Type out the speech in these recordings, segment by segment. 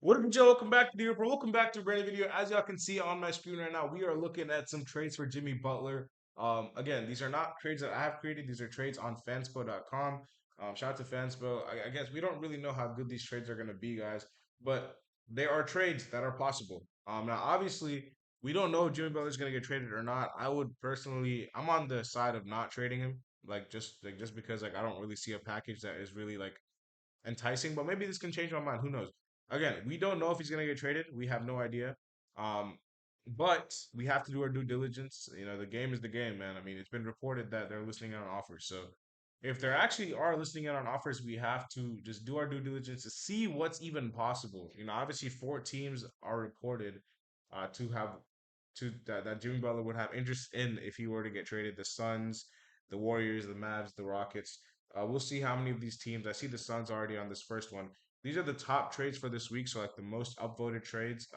What up, Joe? Welcome back to the Report. Welcome back to a brand new video. As y'all can see on my screen right now, we are looking at some trades for Jimmy Butler. Again, these are not trades that I have created. These are trades on fanspo.com. Shout out to Fanspo. I guess we don't really know how good these trades are going to be, guys, but they are trades that are possible. Now, obviously, we don't know if Jimmy Butler is going to get traded or not. I would personally, I'm on the side of not trading him, just because I don't really see a package that is really enticing, but maybe this can change my mind. Who knows? Again, we don't know if he's gonna get traded. We have no idea. Um, but we have to do our due diligence. You know, the game is the game, man. I mean, it's been reported that they're listening on offers. So if they actually are listening in on offers, we have to just do our due diligence to see what's even possible. You know, obviously four teams are reported to have that Jimmy Butler would have interest in if he were to get traded. The Suns, the Warriors, the Mavs, the Rockets. We'll see how many of these teams. I see the Suns already on this first one. These are the top trades for this week, so like the most upvoted trades.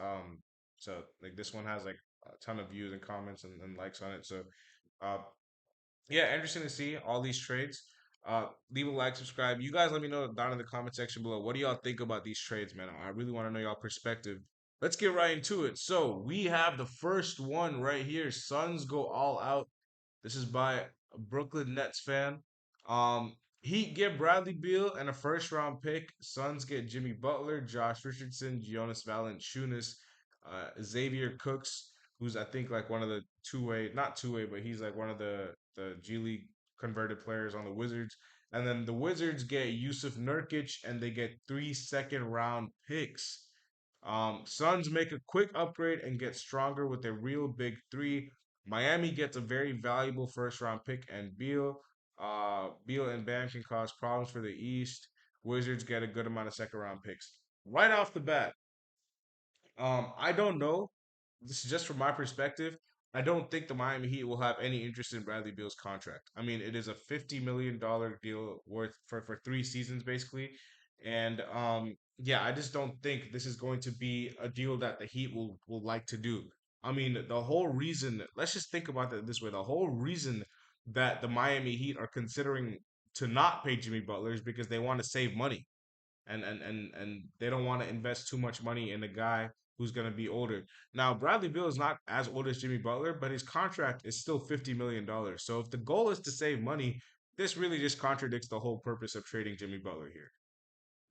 So like this one has like a ton of views and comments and likes on it. So uh, yeah, interesting to see all these trades. Leave a like, subscribe. You guys let me know down in the comment section below. What do y'all think about these trades, man? I really want to know y'all perspective. Let's get right into it. So we have the first one right here. Suns go all out. This is by a Brooklyn Nets fan. Heat get Bradley Beal and a first round pick. Suns get Jimmy Butler, Josh Richardson, Jonas Valanciunas, Xavier Cooks, who's I think like one of the two-way, not two-way, but he's like one of the G League converted players on the Wizards. And then the Wizards get Yusuf Nurkic and they get three second round picks. Suns make a quick upgrade and get stronger with a real big three. Miami gets a very valuable first round pick and Beal. Beal and Bam can cause problems for the East. Wizards get a good amount of second round picks. Right off the bat, I don't know. This is just from my perspective. I don't think the Miami Heat will have any interest in Bradley Beal's contract. I mean, it is a $50 million deal worth for 3 seasons basically, and yeah, I just don't think this is going to be a deal that the Heat will like to do. I mean, the whole reason. Let's just think about it this way: the whole reason that the Miami Heat are considering to not pay Jimmy Butler is because they want to save money and they don't want to invest too much money in a guy who's going to be older. Now, Bradley Beal is not as old as Jimmy Butler, but his contract is still $50 million. So if the goal is to save money, this really just contradicts the whole purpose of trading Jimmy Butler here.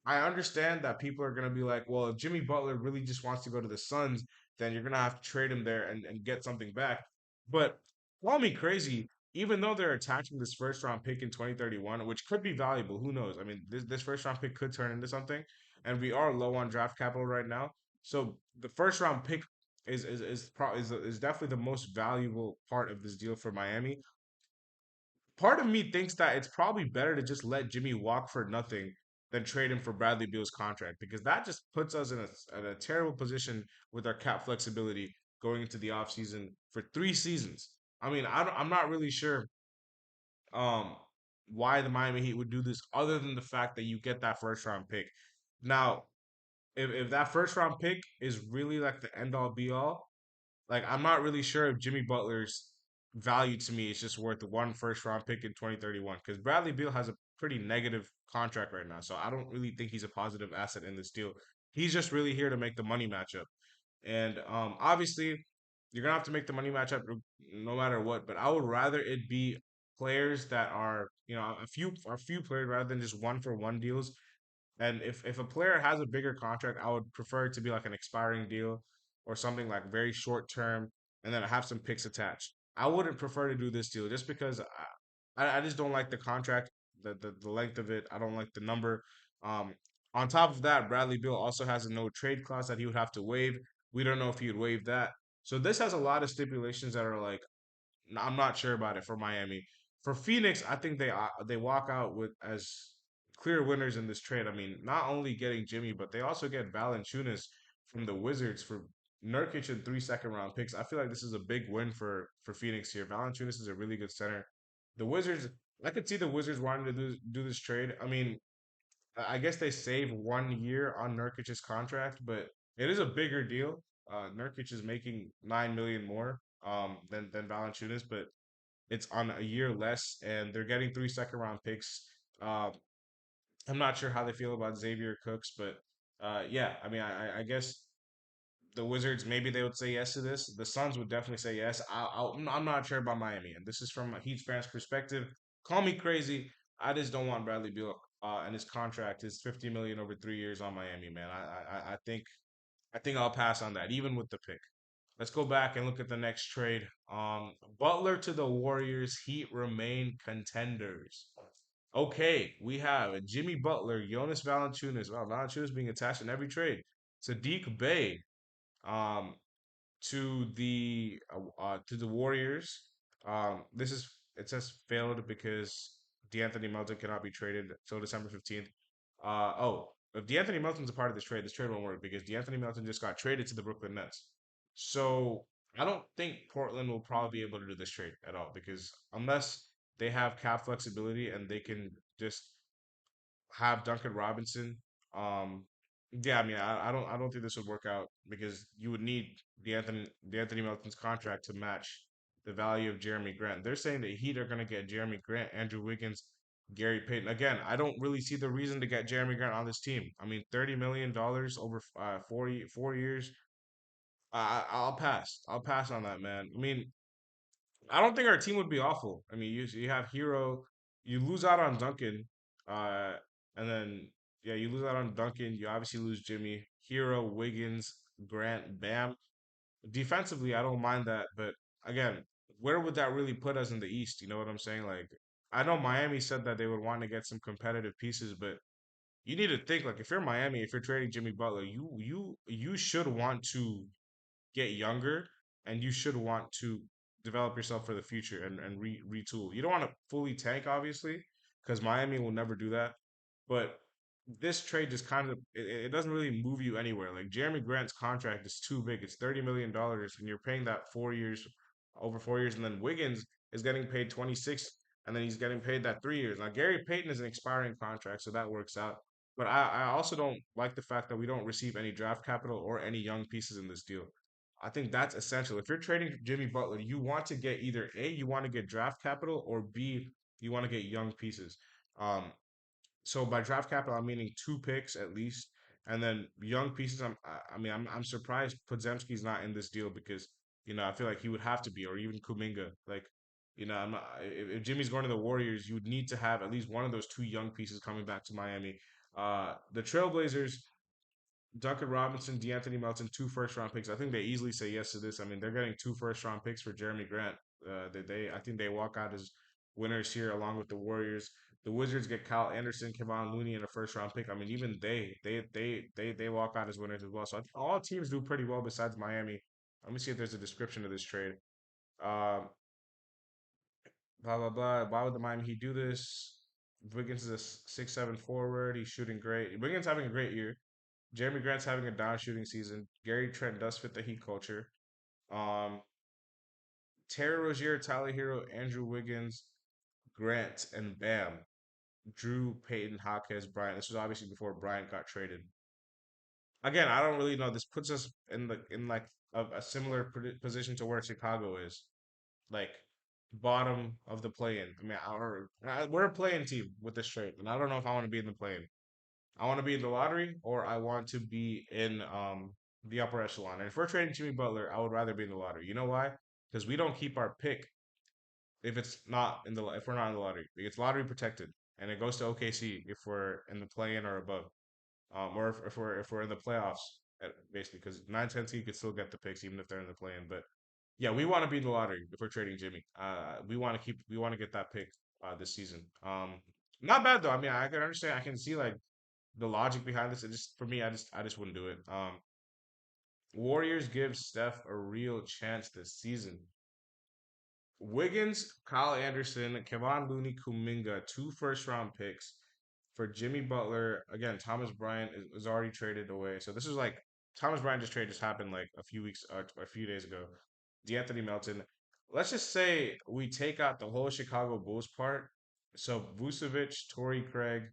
I understand that people are going to be like, well, if Jimmy Butler really just wants to go to the Suns, then you're going to have to trade him there and get something back. But call me crazy, even though they're attaching this first round pick in 2031, which could be valuable, who knows? I mean, this first round pick could turn into something, and we are low on draft capital right now. So the first round pick is definitely the most valuable part of this deal for Miami. Part of me thinks that it's probably better to just let Jimmy walk for nothing than trade him for Bradley Beal's contract because that just puts us in a terrible position with our cap flexibility going into the offseason for 3 seasons. I mean, I'm not really sure um, why the Miami Heat would do this other than the fact that you get that first round pick. Now, if that first round pick is really like the end all be all, like I'm not really sure if Jimmy Butler's value to me is just worth one first round pick in 2031 because Bradley Beal has a pretty negative contract right now. So I don't really think he's a positive asset in this deal. He's just really here to make the money matchup. And obviously, you're gonna have to make the money matchup no matter what. But I would rather it be players that are, a few players rather than just one for one deals. And if a player has a bigger contract, I would prefer it to be like an expiring deal or something like very short term, and then have some picks attached. I wouldn't prefer to do this deal just because I just don't like the contract, the length of it. I don't like the number. Um, on top of that, Bradley Beal also has a no trade clause that he would have to waive. We don't know if he would waive that. So this has a lot of stipulations that are like I'm not sure about it for Miami. For Phoenix, I think they walk out with as clear winners in this trade. I mean, not only getting Jimmy, but they also get Valanciunas from the Wizards for Nurkic and three second round picks. I feel like this is a big win for Phoenix here. Valanciunas is a really good center. The Wizards, I could see the Wizards wanting to do this trade. I mean, I guess they save 1 year on Nurkic's contract, but it is a bigger deal. Nurkic is making 9 million more than Valanciunas, but it's on a year less, and they're getting three second round picks. I'm not sure how they feel about Xavier Cooks, but Yeah, I mean, I guess the Wizards maybe they would say yes to this. The Suns would definitely say yes. I'm not sure about Miami, and this is from a Heat fan's perspective. Call me crazy. I just don't want Bradley Beal and his contract, his 50 million over 3 years on Miami, man. I think I'll pass on that, even with the pick. Let's go back and look at the next trade. Butler to the Warriors. Heat remain contenders. Okay, we have Jimmy Butler, Jonas Valanciunas. Wow, Valanciunas being attached in every trade. Sadiq Bey, um, to the Warriors. This is it says failed because DeAnthony Melton cannot be traded until December 15th. If DeAnthony Melton's a part of this trade won't work because DeAnthony Melton just got traded to the Brooklyn Nets. So I don't think Portland will probably be able to do this trade at all because unless they have cap flexibility and they can just have Duncan Robinson. Um, yeah, I mean, I don't think this would work out because you would need the Anthony Melton's contract to match the value of Jeremy Grant. They're saying that Heat are going to get Jeremy Grant, Andrew Wiggins, Gary Payton. Again, I don't really see the reason to get Jeremy Grant on this team. I mean, $30 million over 4 years. I'll pass. I'll pass on that, man. I mean, I don't think our team would be awful. I mean, you have Hero, you lose out on Duncan, uh, and then yeah, you lose out on Duncan. You obviously lose Jimmy, Hero, Wiggins, Grant, Bam. Defensively, I don't mind that, but again, where would that really put us in the East? You know what I'm saying? Like, I know Miami said that they would want to get some competitive pieces, but you need to think like if you're Miami, if you're trading Jimmy Butler, you should want to get younger and you should want to develop yourself for the future and retool. You don't want to fully tank, obviously, because Miami will never do that. But this trade just kind of it doesn't really move you anywhere. Like Jeremy Grant's contract is too big. It's $30 million, and you're paying that 4 years, over 4 years, and then Wiggins is getting paid 26, and then he's getting paid that 3 years. Now Gary Payton is an expiring contract, so that works out. But I also don't like the fact that we don't receive any draft capital or any young pieces in this deal. I think that's essential. If you're trading Jimmy Butler, you want to get either A, you want to get draft capital, or B, you want to get young pieces. Um, so by draft capital, I'm meaning two picks at least, and then young pieces. I mean, I'm surprised Podzemski's not in this deal because I feel like he would have to be, or even Kuminga. Like, I'm not, if Jimmy's going to the Warriors, you would need to have at least one of those two young pieces coming back to Miami. The Trailblazers. Duncan Robinson, DeAnthony Melton, two first round picks. I think they easily say yes to this. I mean, they're getting two first round picks for Jeremy Grant. I think they walk out as winners here along with the Warriors. The Wizards get Kyle Anderson, Kevon Looney in a first round pick. I mean, even they walk out as winners as well. So I think all teams do pretty well besides Miami. Let me see if there's a description of this trade. Um, blah blah blah. Why would the Miami Heat do this? Wiggins is a 6'7" forward. He's shooting great. Wiggins having a great year. Jeremy Grant's having a down shooting season. Gary Trent does fit the Heat culture. Um, Terry Rozier, Tyler Hero, Andrew Wiggins, Grant, and Bam. Drew, Peyton, Hawkes, Bryant. This was obviously before Bryant got traded. Again, I don't really know. This puts us in like a similar position to where Chicago is, like bottom of the play-in. I mean, we're a play-in team with this trade, and I don't know if I want to be in the play-in. I want to be in the lottery or I want to be in the upper echelon. And if we're trading Jimmy Butler, I would rather be in the lottery. You know why? Because we don't keep our pick if we're not in the lottery. It's lottery protected, and it goes to OKC if we're in the play-in or above, or if we're in the playoffs, basically. Because 9-10 seed could still get the picks even if they're in the play-in. But yeah, we want to be in the lottery if we're trading Jimmy. We want to get that pick this season. Not bad though. I mean, I can understand. I can see like the logic behind this. It just for me, I just wouldn't do it. Warriors give Steph a real chance this season. Wiggins, Kyle Anderson, Kevon Looney, Kuminga, two first round picks for Jimmy Butler. Again, Thomas Bryant is already traded away. So this is like Thomas Bryant just happened like a few days ago. DeAnthony Melton. Let's just say we take out the whole Chicago Bulls part. So Vucevic, Torrey Craig,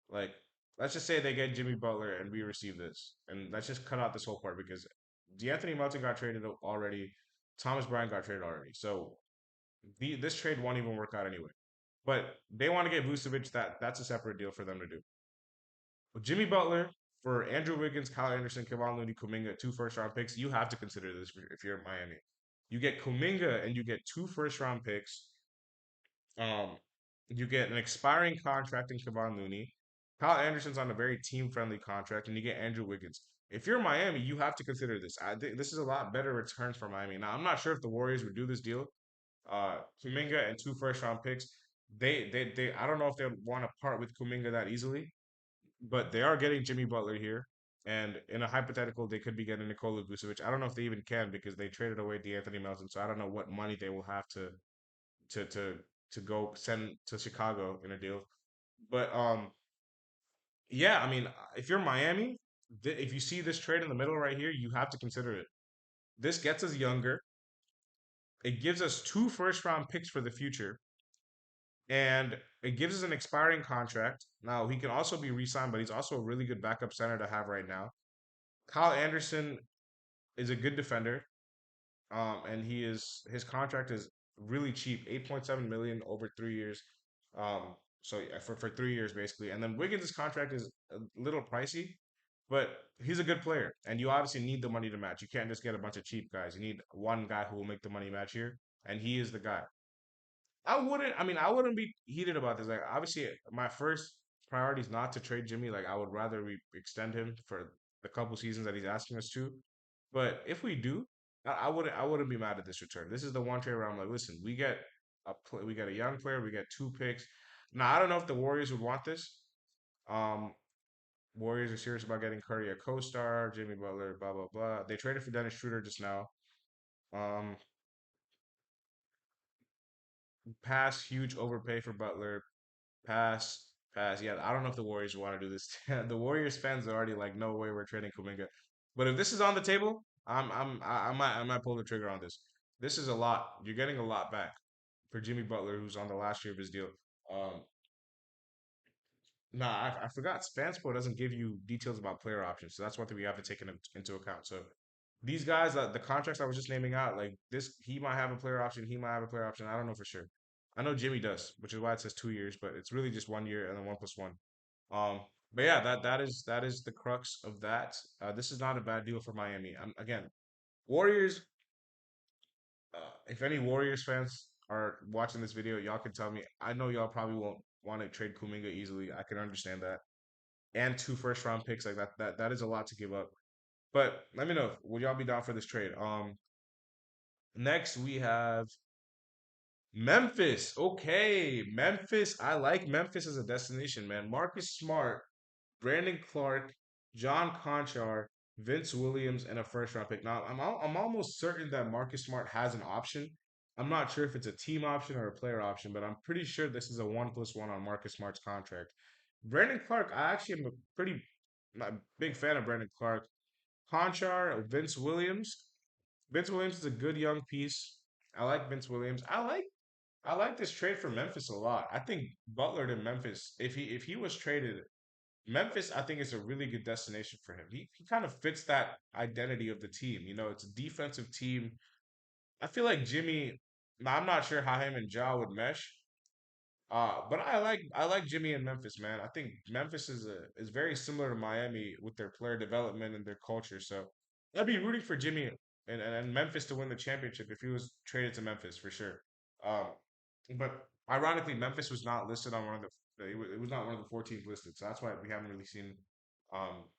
like, let's just say they get Jimmy Butler and we receive this, and let's just cut out this whole part because DeAnthony Melton got traded already, Thomas Bryant got traded already, so this trade won't even work out anyway. But they want to get Vucevic. That's a separate deal for them to do. Jimmy Butler, for Andrew Wiggins, Kyle Anderson, Kevon Looney, Kuminga, two first round picks. You have to consider this if you're in Miami. You get Kuminga and you get two first round picks. Um, you get an expiring contract in Kevon Looney. Kyle Anderson's on a very team friendly contract, and you get Andrew Wiggins. If you're Miami, you have to consider this. I think this is a lot better returns for Miami. Now, I'm not sure if the Warriors would do this deal. Kuminga and two first round picks. They I don't know if they want to part with Kuminga that easily, but they are getting Jimmy Butler here. And in a hypothetical, they could be getting Nikola Vucevic. I don't know if they even can because they traded away DeAnthony Melton, so I don't know what money they will have to to to go send to Chicago in a deal. But yeah, I mean, if you're Miami, if you see this trade in the middle right here, you have to consider it. This gets us younger. It gives us two first round picks for the future, and it gives us an expiring contract. Now he can also be re-signed, but he's also a really good backup center to have right now. Kyle Anderson is a good defender. And his contract is really cheap, 8.7 million over 3 years. So yeah, for 3 years basically. And then Wiggins' contract is a little pricey, but he's a good player. And you obviously need the money to match. You can't just get a bunch of cheap guys. You need one guy who will make the money match here, and he is the guy. I mean, I wouldn't be heated about this. Like, obviously, my first priority is not to trade Jimmy. Like, I would rather we extend him for the couple seasons that he's asking us to. But if we do, I wouldn't be mad at this return. This is the one trade where I'm like, listen, we get a young player, we get two picks. Now, I don't know if the Warriors would want this. Um, Warriors are serious about getting Curry a co-star, Jimmy Butler, blah blah blah. They traded for Dennis Schroeder just now. Um, Pass huge overpay for Butler. Pass, pass. Yeah, I don't know if the Warriors want to do this. The Warriors fans are already like, no way, we're trading Kuminga. But if this is on the table, I might pull the trigger on this. This is a lot. You're getting a lot back for Jimmy Butler, who's on the last year of his deal. Um, nah, I forgot. Fanspo doesn't give you details about player options, so that's one thing we have to take into account. So these guys, the contracts I was just naming out, like this, he might have a player option. He might have a player option. I don't know for sure. I know Jimmy does, which is why it says 2 years, but it's really just 1 year and then 1+1. Um, but yeah, that is the crux of that. This is not a bad deal for Miami. Again, Warriors. If any Warriors fans are watching this video, y'all can tell me. I know y'all probably won't want to trade Kuminga easily. I can understand that. And two first round picks like that. That is a lot to give up. But let me know. Would y'all be down for this trade? Next we have Memphis. Okay, Memphis. I like Memphis as a destination, man. Marcus Smart, Brandon Clark, John Conchar, Vince Williams, and a first round pick. Now, I'm almost certain that Marcus Smart has an option. I'm not sure if it's a team option or a player option, but I'm pretty sure this is a 1+1 on Marcus Smart's contract. Brandon Clark, I actually am a pretty not a big fan of Brandon Clark. Conchar, Vince Williams. Vince Williams is a good young piece. I like Vince Williams. I like this trade for Memphis a lot. I think Butler to Memphis, if he was traded, Memphis, I think is a really good destination for him. He kind of fits that identity of the team. It's a defensive team. I feel like Jimmy. Now I'm not sure how him and Ja would mesh. But I like Jimmy in Memphis, man. I think Memphis is very similar to Miami with their player development and their culture. So I'd be rooting for Jimmy and Memphis to win the championship if he was traded to Memphis for sure. Um, but ironically, Memphis was not listed on one of the it was not one of the 14 listed, so that's why we haven't really seen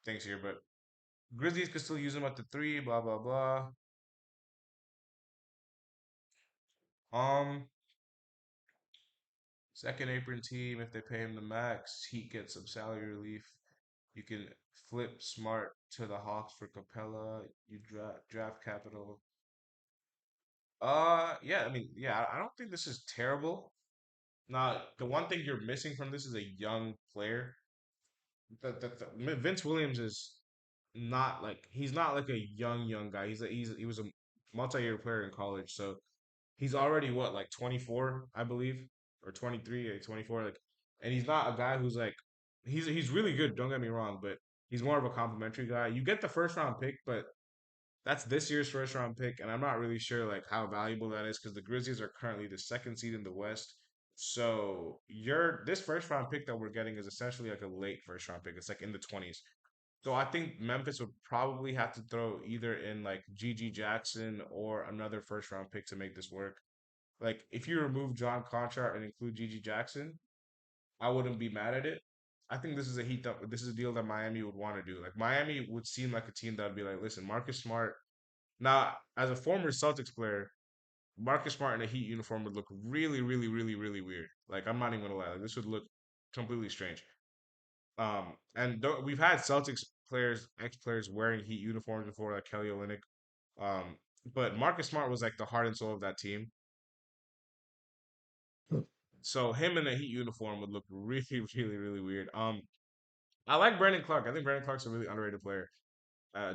things here. But Grizzlies could still use him at the three, blah blah blah. Um, Second apron team, if they pay him the max, Heat gets some salary relief. You can flip Smart to the Hawks for Capella. You draft capital. Yeah, I mean, yeah, I don't think this is terrible. Now, the one thing you're missing from this is a young player. Vince Williams is not like he's not like a young guy. He was a multi-year player in college, so he's already what like 24, I believe, or 23, 24. Like, and he's not a guy who's like he's really good. Don't get me wrong, but he's more of a complimentary guy. You get the first round pick, but that's this year's first round pick, and I'm not really sure like how valuable that is because the Grizzlies are currently the second seed in the West. So this first round pick that we're getting is essentially like a late first round pick. It's like in the 20s. So I think Memphis would probably have to throw either in like GG Jackson or another first round pick to make this work. Like if you remove John Conchar and include GG Jackson, I wouldn't be mad at it. I think this is a heat up. This is a deal that Miami would want to do. Like Miami would seem like a team that would be like, listen, Marcus Smart. Now, as a former Celtics player, Marcus Smart in a Heat uniform would look really, really, really, really weird. Like I'm not even gonna lie, like, this would look completely strange. And we've had Celtics players, ex players wearing Heat uniforms before, like Kelly Olynyk. Um, but Marcus Smart was like the heart and soul of that team. So him in a Heat uniform would look really, really, really weird. I like Brandon Clark. I think Brandon Clark's a really underrated player.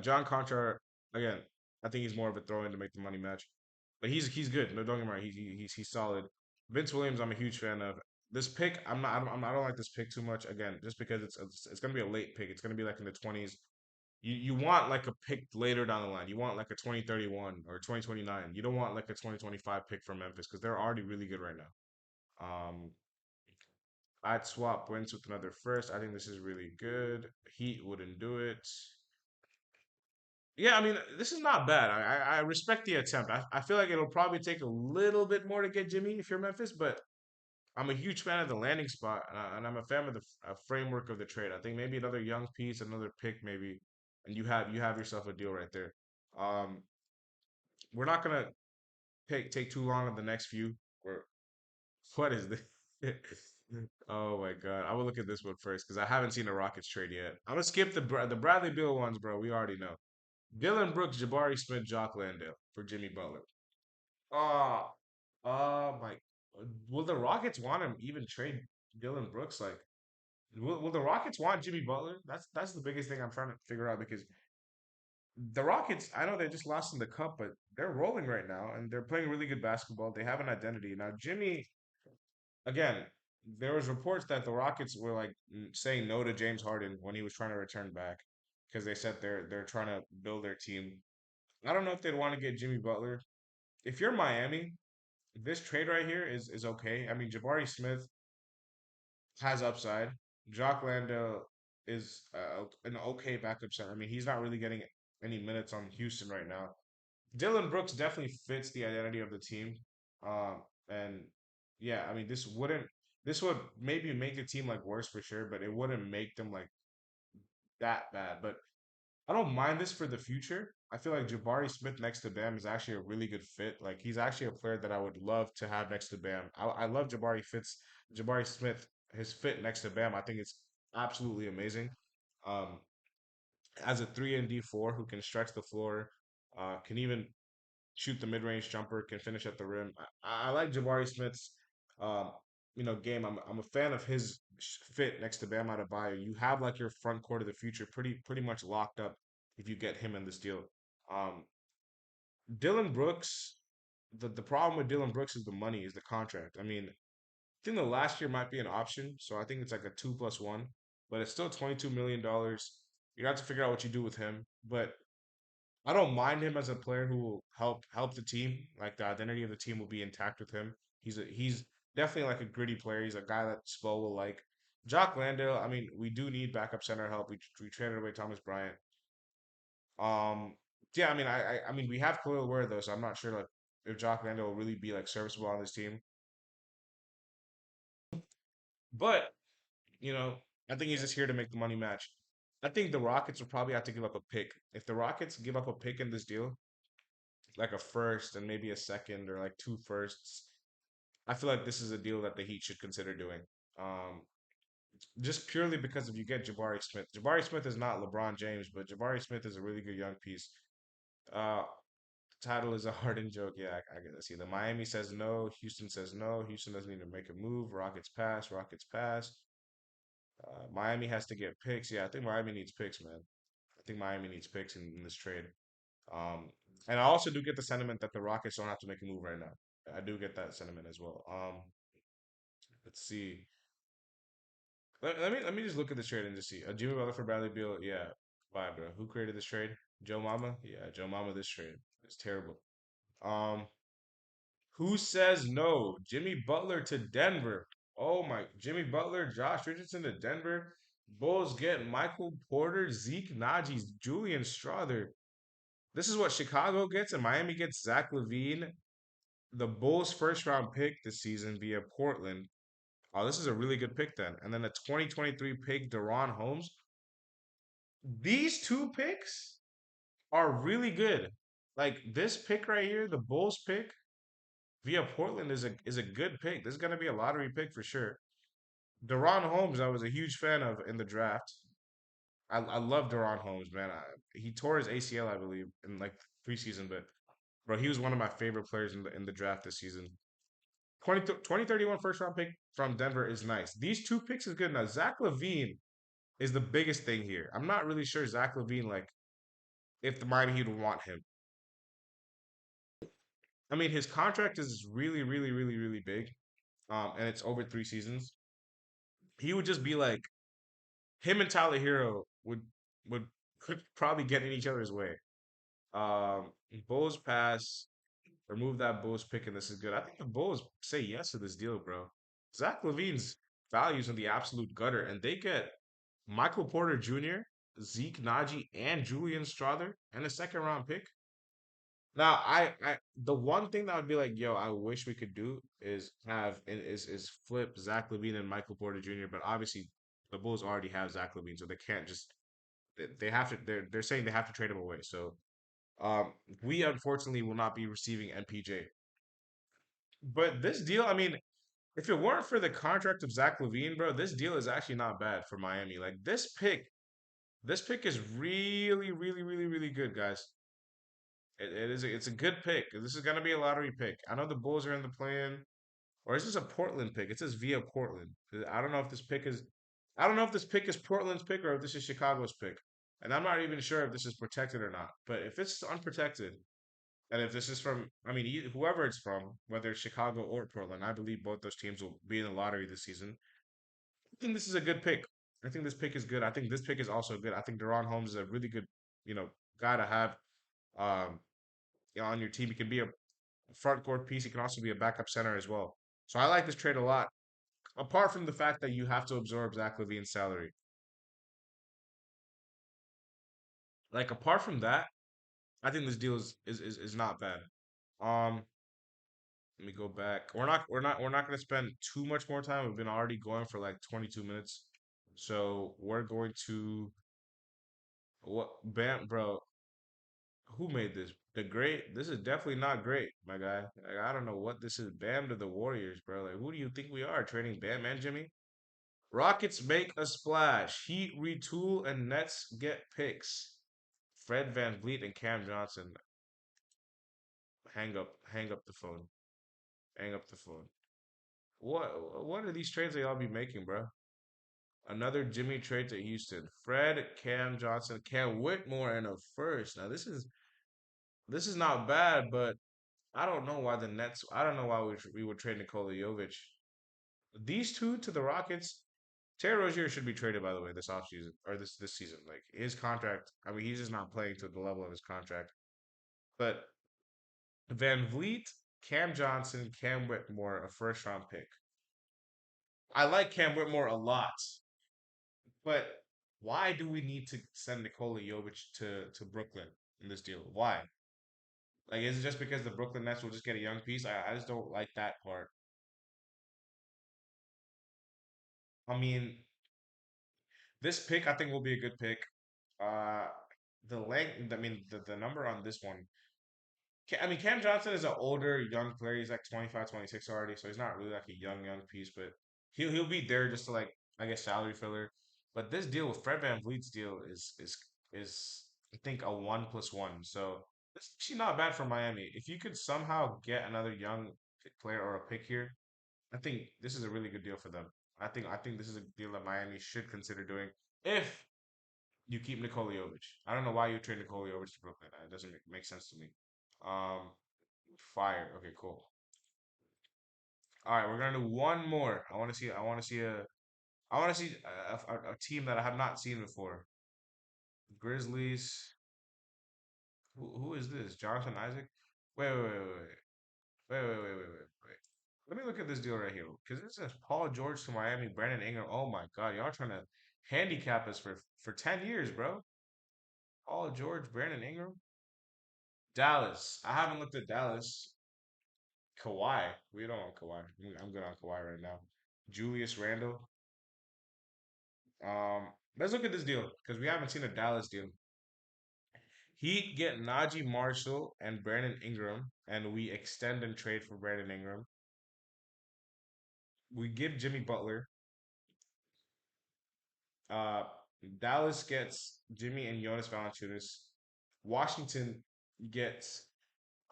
John Conchar, again, I think he's more of a throw-in to make the money match, but he's good. No, don't get me wrong. He's solid. Vince Williams, I'm a huge fan of. This pick, I don't like this pick too much. Again, just because it's gonna be a late pick. It's gonna be like in the 20s. You want like a pick later down the line. You want like a 2031 or 2029. You don't want like a 2025 pick from Memphis because they're already really good right now. Um, I'd swap Wentz with another first. I think this is really good. Heat wouldn't do it. Yeah, I mean, this is not bad. I respect the attempt. I feel like it'll probably take a little bit more to get Jimmy if you're Memphis, but I'm a huge fan of the landing spot, and I'm a fan of the framework of the trade. I think maybe another young piece, another pick, maybe, and you have yourself a deal right there. Um, we're not gonna take too long on the next few. Or what is this? Oh my God, I will look at this one first because I haven't seen the Rockets trade yet. I'm gonna skip the Bradley Beal ones, bro. We already know. Dylan Brooks, Jabari Smith, Jock Landale for Jimmy Butler. Uh, my. Will the Rockets want him even trade Dylan Brooks? Like, will the Rockets want Jimmy Butler? That's the biggest thing I'm trying to figure out because the Rockets, I know they just lost in the cup, but they're rolling right now and they're playing really good basketball. They have an identity. Now, Jimmy, again, there was reports that the Rockets were like saying no to James Harden when he was trying to return back because they said they're trying to build their team. I don't know if they'd want to get Jimmy Butler. If you're Miami, this trade right here is okay. I mean, Jabari Smith has upside. Jock Landale is an okay backup center. I mean, he's not really getting any minutes on Houston right now. Dylan Brooks definitely fits the identity of the team. And yeah, I mean, this would maybe make the team like worse for sure, but it wouldn't make them like that bad. But I don't mind this for the future. I feel like Jabari Smith next to Bam is actually a really good fit. Like he's actually a player that I would love to have next to Bam. I love Jabari Smith, his fit next to Bam. I think it's absolutely amazing. Um, as a 3 and D 4 who can stretch the floor, can even shoot the mid range jumper, can finish at the rim. I like Jabari Smith's um, game. I'm a fan of his fit next to Bam Adebayo. You have like your front court of the future pretty much locked up if you get him in this deal. Um, Dylan Brooks, the problem with Dylan Brooks is the money, is the contract. I mean, I think the last year might be an option, so I think it's like a 2+1, but it's still $22 million. You have to figure out what you do with him, but I don't mind him as a player who will help the team. Like the identity of the team will be intact with him. He's definitely like a gritty player. He's a guy that Spo will like. Jock Landale, I mean, we do need backup center help. We traded away Thomas Bryant. Um, yeah, I mean, I mean, we have Khalil Ware though, so I'm not sure like if Jock Landale will really be like serviceable on this team. But you know, I think he's just here to make the money match. I think the Rockets will probably have to give up a pick. If the Rockets give up a pick in this deal, like a first and maybe a second or like two firsts. I feel like this is a deal that the Heat should consider doing. Um, just purely because if you get Jabari Smith, Jabari Smith is not LeBron James, but Jabari Smith is a really good young piece. Uh, title is a Harden joke. Yeah, I get to see. The Miami says no. Houston says no. Houston doesn't need to make a move. Rockets pass. Rockets pass. Miami has to get picks. Yeah, I think Miami needs picks, man. I think Miami needs picks in this trade. Um, and I also do get the sentiment that the Rockets don't have to make a move right now. I do get that sentiment as well. Let's see. Let me just look at this trade and just see. Jimmy Butler for Bradley Beal. Yeah, bye, bro. Who created this trade? Joe Mama. Yeah, Joe Mama. This trade. It's terrible. Um, who says no? Jimmy Butler to Denver. Oh my, Jimmy Butler, Josh Richardson to Denver. Bulls get Michael Porter, Zeke Naji, Julian Strother. This is what Chicago gets, and Miami gets Zach Levine, the Bulls' first round pick this season via Portland. Oh, this is a really good pick then. And then a 2023 pick, Deron Holmes. These two picks are really good. Like this pick right here, the Bulls pick via Portland is a good pick. This is gonna be a lottery pick for sure. Deron Holmes, I was a huge fan of in the draft. I love Deron Holmes, man. He tore his ACL, I believe, in like preseason, but bro, he was one of my favorite players in the draft this season. 2031 first round pick from Denver is nice. These two picks is good. Now, Zach Levine is the biggest thing here. I'm not really sure Zach Levine, like, if the Miami Heat would want him. I mean, his contract is really, really, really, really big. And it's over 3 seasons. He would just be like him and Tyler Hero would could probably get in each other's way. Um, Bulls pass, remove that Bulls pick, and this is good. I think the Bulls say yes to this deal, bro. Zach Levine's values in the absolute gutter, and they get Michael Porter Jr., Zeke Naji, and Julian Strother, and a second round pick. Now, the one thing that would be like, yo, I wish we could do is flip Zach Levine and Michael Porter Jr. But obviously, the Bulls already have Zach Levine, so they can't just they have to. They're saying they have to trade him away. So, um, we unfortunately will not be receiving MPJ. But this deal, I mean, if it weren't for the contract of Zach Levine, bro, this deal is actually not bad for Miami. Like this pick is really, really, really, really good, guys. It's a good pick. This is gonna be a lottery pick. I know the Bulls are in the plan, or is this a Portland pick? It says via Portland. I don't know if this pick is, I don't know if this pick is Portland's pick or if this is Chicago's pick, and I'm not even sure if this is protected or not. But if it's unprotected, and if this is from, I mean, whoever it's from, whether it's Chicago or Portland, I believe both those teams will be in the lottery this season. I think this is a good pick. I think this pick is good. I think this pick is also good. I think Deron Holmes is a really good, you know, guy to have um, on your team. He can be a front court piece. He can also be a backup center as well. So I like this trade a lot. Apart from the fact that you have to absorb Zach Levine's salary, like apart from that, I think this deal is not bad. Um, Let me go back. We're not gonna spend too much more time. We've been already going for like 22 minutes, so we're going to what Bam, bro? Who made this? The great. This is definitely not great, my guy. Like, I don't know what this is. Bam to the Warriors, bro. Like, who do you think we are? Trading Bam and Jimmy? Rockets make a splash. Heat retool and Nets get picks. Fred Van Vliet and Cam Johnson. Hang up the phone. Hang up the phone. What are these trades that y'all be making, bro? Another Jimmy trade to Houston. Fred, Cam Johnson, Cam Whitmore, and a first. Now this is not bad, but I don't know why the Nets. I don't know why we would trade Nikola Jovic. These two to the Rockets. Terry Rozier should be traded, by the way, this offseason or this season. Like his contract. I mean, he's just not playing to the level of his contract. But Van Vliet, Cam Johnson, Cam Whitmore, a first round pick. I like Cam Whitmore a lot. But why do we need to send Nikola Jovic to Brooklyn in this deal? Why? Like, is it just because the Brooklyn Nets will just get a young piece? I just don't like that part. I mean, this pick I think will be a good pick. Uh, the length, I mean, the number on this one. I mean, Cam Johnson is an older, young player. He's like 25, 26 already, so he's not really like a young piece, but he'll be there just to like, I guess, salary filler. But this deal with Fred Van Vliet's deal is I think a 1+1. So it's actually not bad for Miami. If you could somehow get another young player or a pick here, I think this is a really good deal for them. I think this is a deal that Miami should consider doing if you keep Nikola Jovic. I don't know why you trade Nikola Jovic to Brooklyn. It doesn't make sense to me. Um, Fire. Okay, cool. All right, we're gonna do one more. I want to see. I want to see a team that I have not seen before. Grizzlies. Who is this? Jonathan Isaac. Wait. Let me look at this deal right here because it says Paul George to Miami, Brandon Ingram. Oh my God, y'all trying to? handicap us for 10 years, bro. Paul George, Brandon Ingram, Dallas. I haven't looked at Dallas. Kawhi. We don't want Kawhi. I'm good on Kawhi right now. Julius Randle. Um, let's look at this deal because we haven't seen a Dallas deal. Heat get Najee Marshall and Brandon Ingram, and we extend and trade for Brandon Ingram. We give Jimmy Butler. Uh, Dallas gets Jimmy and Jonas Valanciunas. Washington gets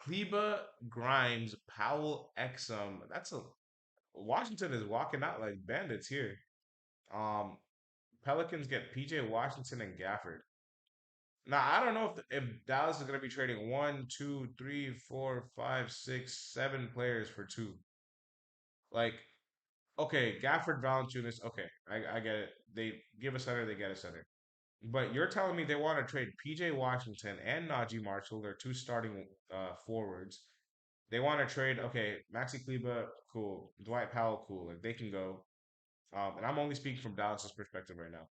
Kleba, Grimes, Powell, Exum. That's a Washington is walking out like bandits here. Um, Pelicans get PJ Washington and Gafford. Now I don't know if Dallas is going to be trading one, two, three, four, five, six, seven players for two. Like, okay, Gafford, Valanciunas. Okay, I get it. They give a center, they get a center. But you're telling me they want to trade PJ Washington and Najee Marshall, their two starting forwards. They want to trade, okay, Maxi Kleba, cool. Dwight Powell, cool. Like they can go. And I'm only speaking from Dallas's perspective right now.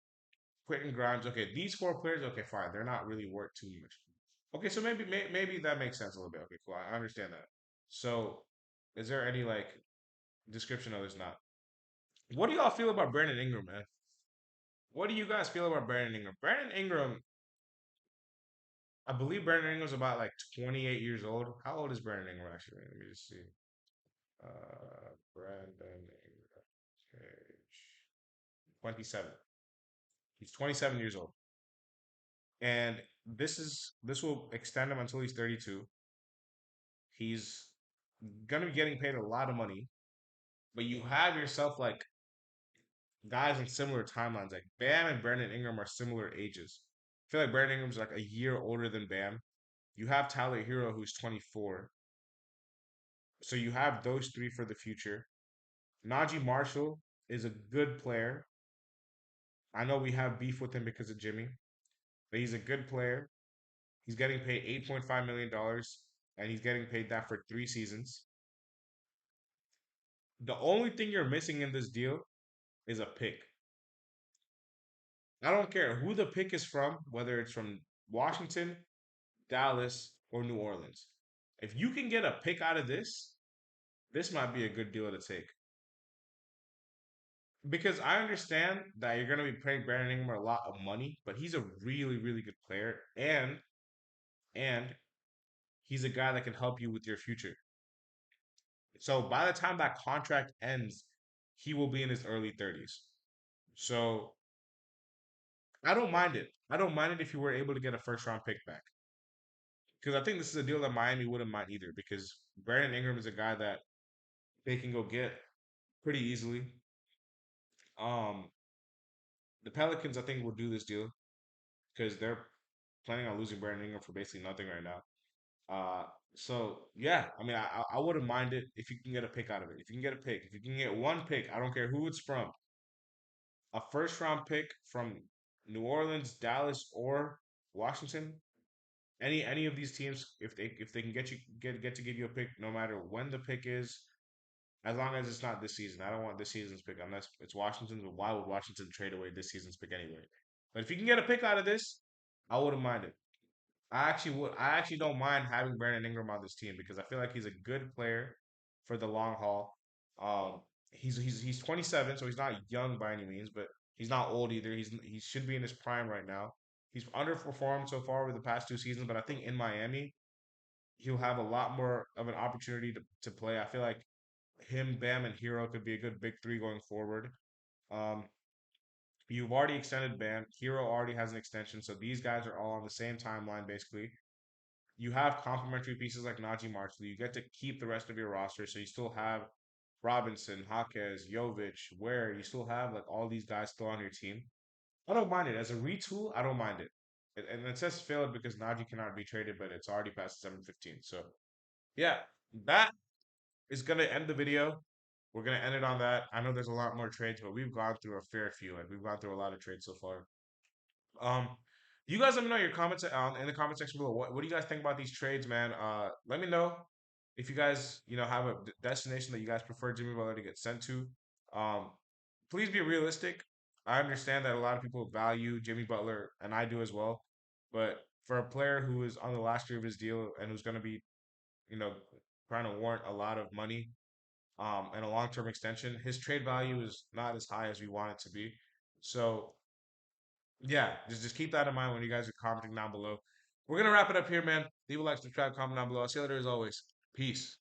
Quentin Grimes, okay, these four players, okay, fine. They're not really worth too much. Okay, so maybe that makes sense a little bit. Okay, cool. I understand that. So, is there any like description of this? Not. What do y'all feel about Brandon Ingram, man? What do you guys feel about Brandon Ingram? Brandon Ingram, I believe Brandon Ingram's about like 28 years old. How old is Brandon Ingram actually? Let me just see. Brandon Ingram, age 27. He's 27 years old, and this will extend him until he's 32. He's gonna be getting paid a lot of money, but you have yourself like guys in similar timelines. Like Bam and Brandon Ingram are similar ages. I feel like Brandon Ingram's like a year older than Bam. You have Tyler Hero who's 24. So you have those three for the future. Najee Marshall is a good player. I know we have beef with him because of Jimmy, but he's a good player. He's getting paid $8.5 million, and he's getting paid that for 3 seasons. The only thing you're missing in this deal is a pick. I don't care who the pick is from, whether it's from Washington, Dallas, or New Orleans. If you can get a pick out of this might be a good deal to take. Because I understand that you're going to be paying Brandon Ingram a lot of money, but he's a really, really good player, and he's a guy that can help you with your future. So by the time that contract ends, he will be in his early 30s. So I don't mind it. I don't mind it if you were able to get a first round pick back. Because I think this is a deal that Miami wouldn't mind either. Because Brandon Ingram is a guy that they can go get pretty easily. Um, the Pelicans, I think, will do this deal because they're planning on losing Brandon Ingram for basically nothing right now. Uh, so yeah, I mean, I wouldn't mind it if you can get a pick out of it. If you can get a pick, if you can get one pick, I don't care who it's from, a first round pick from New Orleans, Dallas, or Washington. Any of these teams, if they can get to give you a pick, no matter when the pick is, as long as it's not this season. I don't want this season's pick unless it's Washington's. But why would Washington trade away this season's pick anyway? But if you can get a pick out of this, I wouldn't mind it. I actually would. I actually don't mind having Brandon Ingram on this team because I feel like he's a good player for the long haul. He's 27, so he's not young by any means, but he's not old either. He should be in his prime right now. He's underperformed so far over the past 2 seasons, but I think in Miami he'll have a lot more of an opportunity to play. I feel like him, Bam, and Hero could be a good big three going forward. Um, you've already extended Bam. Hero already has an extension, so these guys are all on the same timeline basically. You have complementary pieces like Najee Marshall. You get to keep the rest of your roster, so you still have Robinson, Jaquez, Jovic, Ware. You still have like all these guys still on your team. I don't mind it as a retool. I don't mind it. And it says failed because Najee cannot be traded, but it's already past 7:15. So yeah, that is gonna end the video. We're gonna end it on that. I know there's a lot more trades, but we've gone through a fair few. Like we've gone through a lot of trades so far. Um, you guys let me know your comments in the comment section below. What do you guys think about these trades, man? Let me know if you guys have a destination that you guys prefer Jimmy Butler to get sent to. Um, please be realistic. I understand that a lot of people value Jimmy Butler, and I do as well. But for a player who is on the last year of his deal and who's going to be, you know, trying to warrant a lot of money, and a long-term extension, his trade value is not as high as we want it to be. So yeah, just keep that in mind when you guys are commenting down below. We're gonna wrap it up here, man. Leave a like, subscribe, comment down below. I'll see you later as always. Peace.